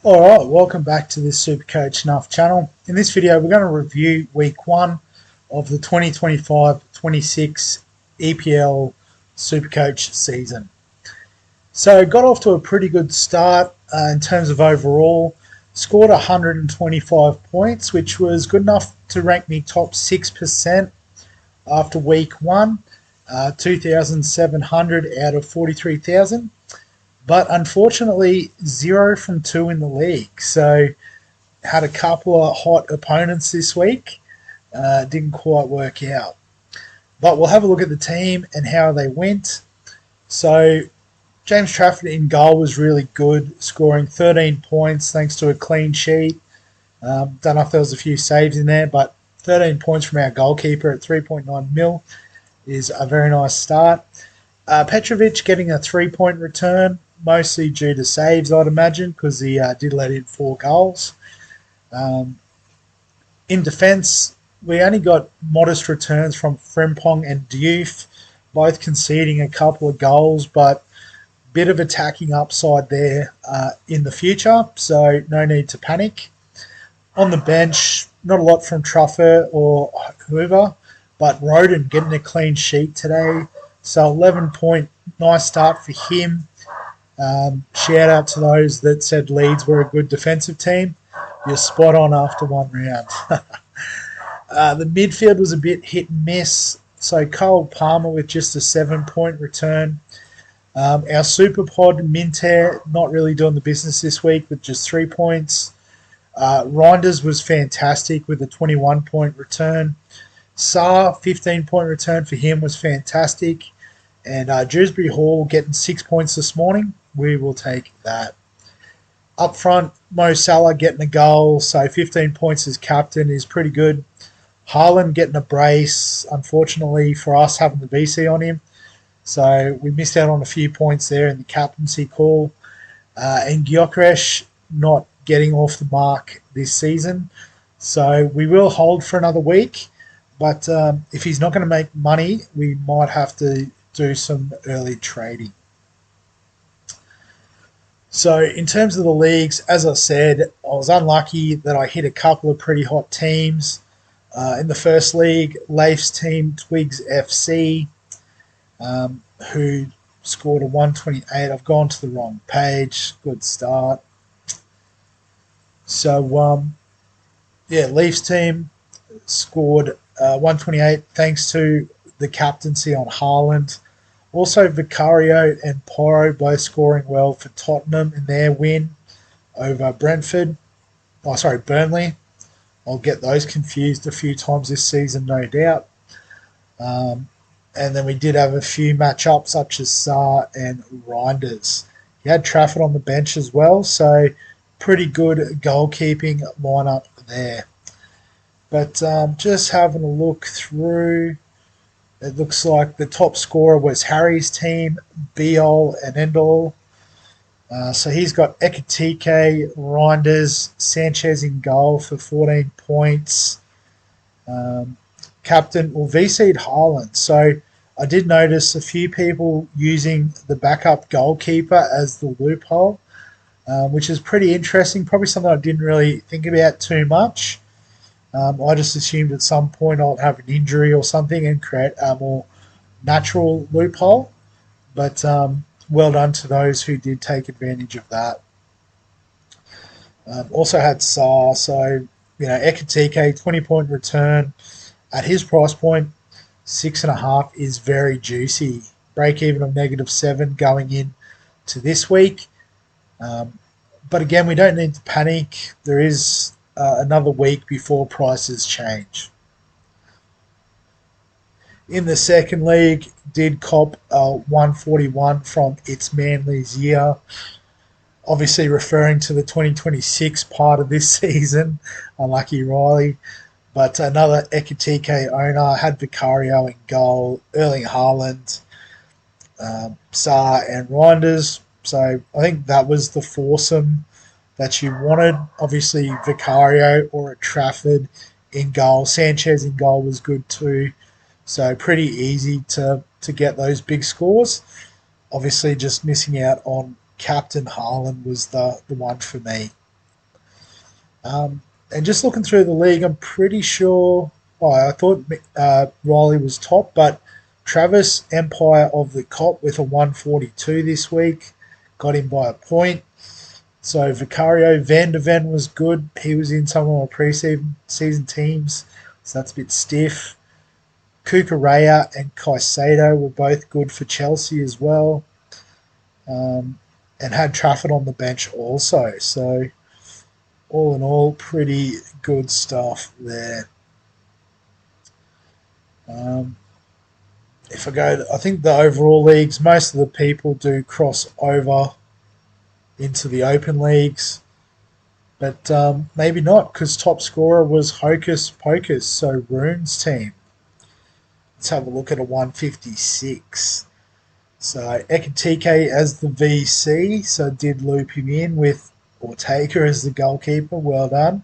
Alright, welcome back to this SuperCoach Nuff channel. In this video we're going to review week 1 of the 2025-26 EPL SuperCoach season. So got off to a pretty good start in terms of overall. Scored 125 points, which was good enough to rank me top 6% after week 1, 2,700 out of 43,000. But unfortunately, 0 from 2 in the league. So had a couple of hot opponents this week. Didn't quite work out. But we'll have a look at the team and how they went. So James Trafford in goal was really good, scoring 13 points thanks to a clean sheet. Don't know if there was a few saves in there, but 13 points from our goalkeeper at 3.9 mil is a very nice start. Petrovic getting a 3-point return, mostly due to saves, I'd imagine, because he did let in 4 goals. In defence, we only got modest returns from Frimpong and Diouf, both conceding a couple of goals, but bit of attacking upside there in the future, so no need to panic. On the bench, not a lot from Truffert or whoever, but Roden getting a clean sheet today, so 11-point, nice start for him. Shout out to those that said Leeds were a good defensive team. You're spot on after one round. The midfield was a bit hit and miss. So Cole Palmer with just a 7-point return. Our super pod Minter not really doing the business this week with just 3 points. Reinders was fantastic with a 21-point return. Saar, 15-point return for him was fantastic. And Dewsbury Hall getting 6 points this morning. We will take that. Up front, Mo Salah getting a goal, so 15 points as captain is pretty good. Haaland getting a brace, unfortunately for us having the VC on him. So we missed out on a few points there in the captaincy call. And Gyökeres not getting off the mark this season. So we will hold for another week. But if he's not going to make money, we might have to do some early trading. So in terms of the leagues, as I said, I was unlucky that I hit a couple of pretty hot teams. In the first league, Leif's team, Twigs FC, who scored a 128. I've gone to the wrong page. Good start. So, Leif's team scored 128 thanks to the captaincy on Haaland. Also, Vicario and Porro both scoring well for Tottenham in their win over Burnley. I'll get those confused a few times this season, no doubt. And then we did have a few matchups such as Saar and Reinders. He had Trafford on the bench as well, so pretty good goalkeeping lineup there. But just having a look through, it looks like the top scorer was Harry's team, Biol and Endall. So he's got Ekitike, Reinders, Sanchez in goal for 14 points. Captain, VC'd Haaland. So I did notice a few people using the backup goalkeeper as the loophole, which is pretty interesting. Probably something I didn't really think about too much. I just assumed at some point I'll have an injury or something and create a more natural loophole. But well done to those who did take advantage of that. Also had Saar, so Ekitike, 20-point return at his price point, 6.5 is very juicy. Break even of -7 going in to this week. But again, we don't need to panic. There is another week before prices change. In the second league, did cop 141 from It's Manly's year, obviously referring to the 2026 part of this season. Unlucky Riley. But another Ekitike owner had Vicario in goal, Erling Haaland, Saar and Reinders. So I think that was the foursome that you wanted. Obviously, Vicario or a Trafford in goal. Sanchez in goal was good too. So pretty easy to get those big scores. Obviously, just missing out on Captain Haaland was the one for me. And just looking through the league, I'm pretty sure. Oh, I thought Riley was top, but Travis Empire of the Cop with a 142 this week got him by a point. So Vicario Van de Ven was good. He was in some of my season teams, so that's a bit stiff. Kukurea and Caicedo were both good for Chelsea as well, and had Trafford on the bench also. So all in all, pretty good stuff there. Um, if I go, I think the overall leagues, most of the people do cross over into the open leagues, but maybe not because top scorer was Hocus Pocus, so Rune's team. Let's have a look at a 156. So Ekatike as the VC, so did loop him in with Ortega as the goalkeeper. Well done.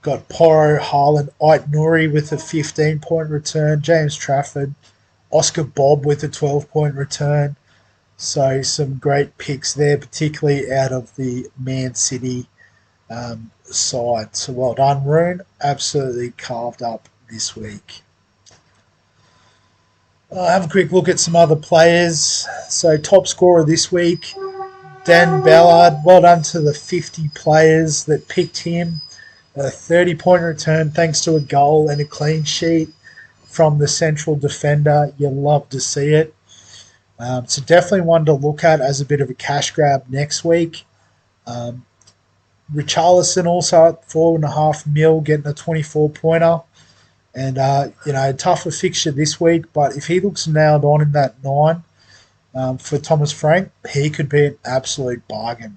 Got Porro, Haaland, Ait Nouri with a 15-point return. James Trafford, Oscar Bob with a 12-point return. So some great picks there, particularly out of the Man City side. So well done, Rune. Absolutely carved up this week. I'll have a quick look at some other players. So top scorer this week, Dan Ballard. Well done to the 50 players that picked him. A 30-point return thanks to a goal and a clean sheet from the central defender. You love to see it. So definitely one to look at as a bit of a cash grab next week. Richarlison also at 4.5 mil, getting a 24-pointer. And, tougher fixture this week, but if he looks nailed on in that 9 for Thomas Frank, he could be an absolute bargain.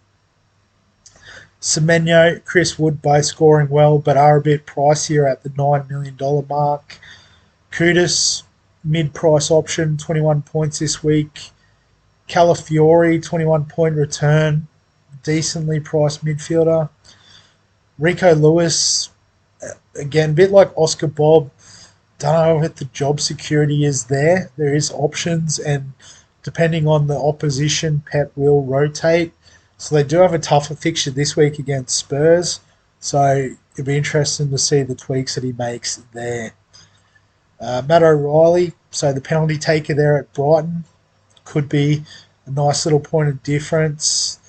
Semenyo, Chris Wood both scoring well, but are a bit pricier at the $9 million mark. Kudus, mid-price option, 21 points this week. Calafiori, 21-point return, decently priced midfielder. Rico Lewis, again, a bit like Oscar Bob, don't know if the job security is there. There is options, and depending on the opposition, Pep will rotate. So they do have a tougher fixture this week against Spurs. So it'll be interesting to see the tweaks that he makes there. Matt O'Reilly, so the penalty taker there at Brighton, could be a nice little point of difference.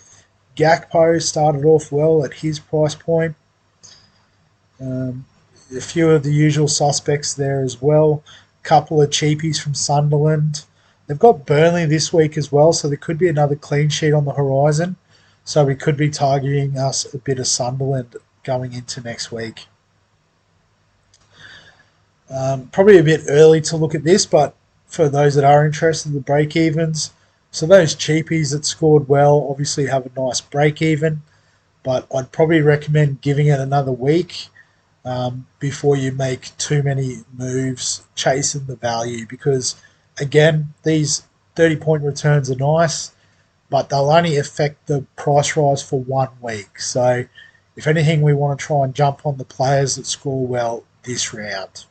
Gakpo started off well at his price point. A few of the usual suspects there as well. A couple of cheapies from Sunderland. They've got Burnley this week as well, so there could be another clean sheet on the horizon. So we could be targeting us a bit of Sunderland going into next week. Probably a bit early to look at this, but for those that are interested, the break-evens. So those cheapies that scored well obviously have a nice break-even, but I'd probably recommend giving it another week before you make too many moves chasing the value, because again, these 30-point returns are nice, but they'll only affect the price rise for 1 week. So if anything, we want to try and jump on the players that score well this round.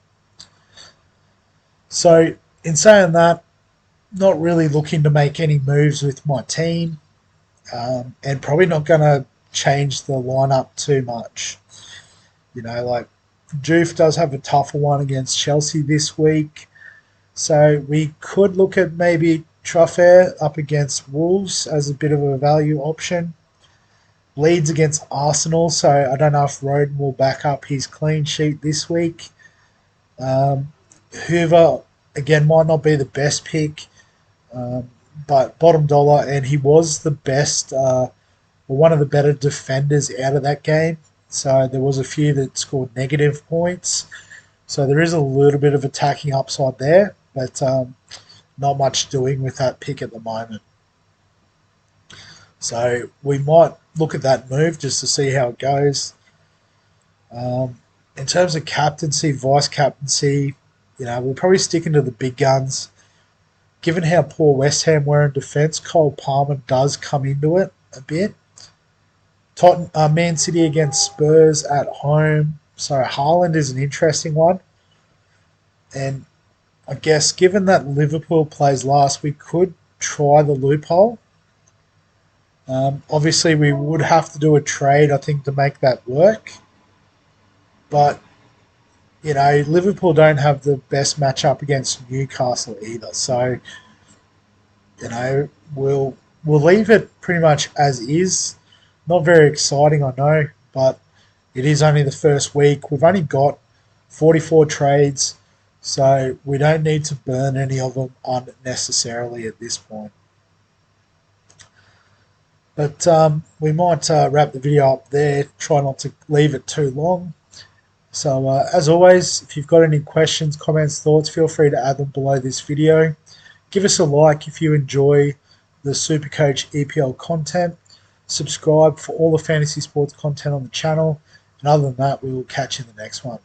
So in saying that, not really looking to make any moves with my team, and probably not going to change the lineup too much. Like Juve does have a tougher one against Chelsea this week. So we could look at maybe Truffaut up against Wolves as a bit of a value option. Leeds against Arsenal, so I don't know if Roden will back up his clean sheet this week. Hoover, again, might not be the best pick, but bottom dollar, and he was the best, one of the better defenders out of that game. So there was a few that scored negative points. So there is a little bit of attacking upside there, but not much doing with that pick at the moment. So we might look at that move just to see how it goes. In terms of captaincy, vice captaincy, we're probably sticking to the big guns. Given how poor West Ham were in defence, Cole Palmer does come into it a bit. Man City against Spurs at home. So Haaland is an interesting one. And I guess given that Liverpool plays last, we could try the loophole. Obviously, we would have to do a trade, I think, to make that work. But Liverpool don't have the best matchup against Newcastle either. So, we'll leave it pretty much as is. Not very exciting, I know, but it is only the first week. We've only got 44 trades, so we don't need to burn any of them unnecessarily at this point. But we might wrap the video up there. Try not to leave it too long. So as always, if you've got any questions, comments, thoughts, feel free to add them below this video. Give us a like if you enjoy the SuperCoach EPL content. Subscribe for all the fantasy sports content on the channel. And other than that, we will catch you in the next one.